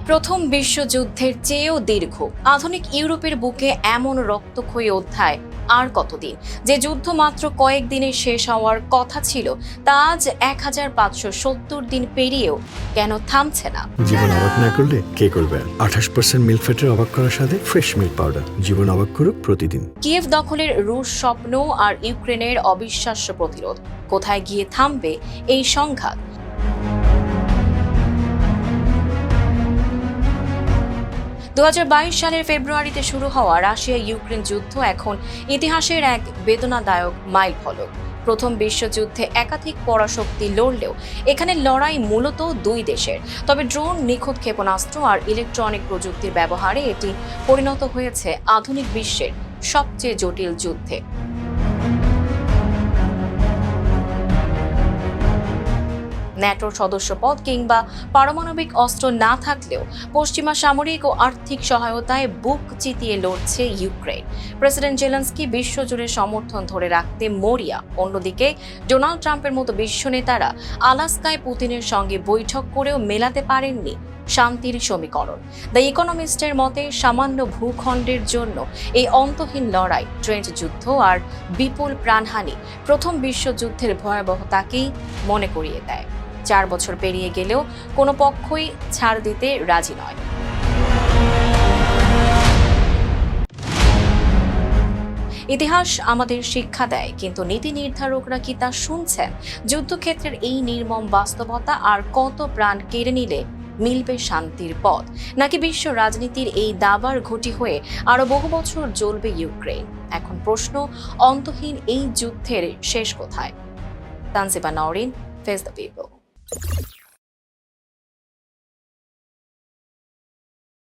প্রথম বিশ্বযুদ্ধের চেয়েও দীর্ঘ আধুনিক ইউরোপের বুকে এমন রক্তক্ষয়ী অধ্যায় আর কতদিন? যে যুদ্ধ মাত্র কয়েকদিনে শেষ হওয়ার কথা ছিল তা আজ 1570 দিন পেরিয়েও কেন থামছে না? জীবন অবাক না করলে কে করবে? 28% মিল্ক ফ্যাটের অবাক করার সাথে ফ্রেশ মিল্ক পাউডার। জীবন অবাক করুক প্রতিদিন। কিয়েভ দখলের রুশ স্বপ্ন আর ইউক্রেনের অবিশ্বাস্য প্রতিরোধ, কোথায় গিয়ে থামবে এই সংঘাত? দু সালের ফেব্রুয়ারিতে শুরু হওয়া রাশিয়া ইউক্রেন যুদ্ধ এখন ইতিহাসের এক বেদনাদায়ক মাইলফলক। প্রথম বিশ্বযুদ্ধে একাধিক পরাশক্তি লড়লেও এখানে লড়াই মূলত দুই দেশের। তবে ড্রোন, নিখুঁত ক্ষেপণাস্ত্র আর ইলেকট্রনিক প্রযুক্তির ব্যবহারে এটি পরিণত হয়েছে আধুনিক বিশ্বের সবচেয়ে জটিল যুদ্ধে। ন্যাটোর সদস্যপদ কিংবা পারমাণবিক অস্ত্র না থাকলেও পশ্চিমা সামরিক ও আর্থিক সহায়তায় বুক চিতিয়ে লড়ছে ইউক্রেন। প্রেসিডেন্ট জেলেনস্কি বিশ্বজুড়ে সমর্থন ধরে রাখতে মরিয়া। অন্যদিকে ডোনাল্ড ট্রাম্পের মতো বিশ্ব নেতারা আলাস্কায় পুতিনের সঙ্গে বৈঠক করেও মেলাতে পারেননি শান্তির সমীকরণ। দ্য ইকোনমিস্টের মতে সামান্য ভূখণ্ডের জন্য এই অন্তহীন লড়াই, ট্রেন্চ যুদ্ধ আর বিপুল প্রাণহানি প্রথম বিশ্বযুদ্ধের ভয়াবহতাকেই মনে করিয়ে দেয়। 4 বছর পেরিয়ে গেলেও কোনো পক্ষই ছাড় দিতে রাজি নয়। ইতিহাস আমাদের শিক্ষা দেয়, কিন্তু নীতি নির্ধারকরা কি তা শুনছেন? যুদ্ধক্ষেত্রের এই নির্মম বাস্তবতা আর কত প্রাণ কেড়ে নিলে মিলবে শান্তির পথ? নাকি বিশ্ব রাজনীতির এই দাবার ঘটি হয়ে আরো বহু বছর জ্বলবে ইউক্রেন? এখন প্রশ্ন, অন্তহীন এই যুদ্ধের শেষ কোথায়? Tanjiba Nowrin, face the people.